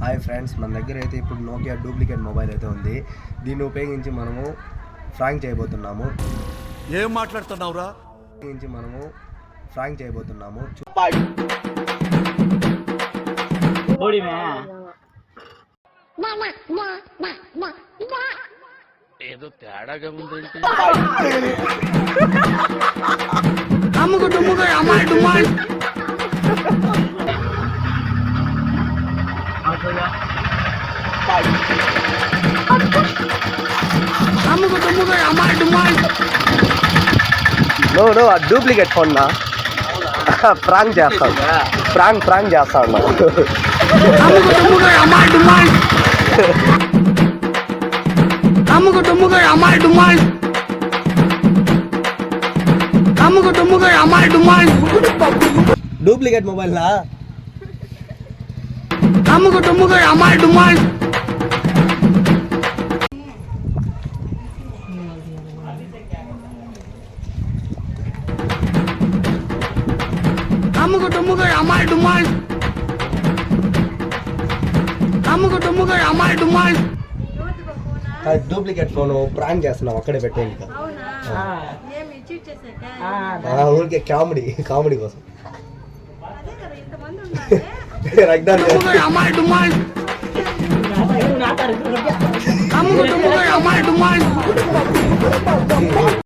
Hi friends, మన దగ్గర అయితే ఇప్పుడు నోకియా డూప్లికేట్ మొబైల్ అయితే ఉంది. దీన్ని ఉపయోగించి మనము ఫ్రాంక్ చేయబోతున్నాము. ఏం మాట్లాడుతున్నావురా? ఫ్రాంక్ చేయబోతున్నాము. ఏదో తేడాగా ఉందేంటి? నో డూప్లికేట్ ఫోన్ నా ఫ్రాంక్ చేస్తాను. ఫ్రాంక్ చేస్తాను. డూప్లికేట్ మొబైల్ నా డూప్లికేట్ ఫోన్ ప్రాంక్ చేస్తున్నాం. అక్కడే పెట్టే ఇంకా ఊరికే కామెడీ కోసం రగ్దాన్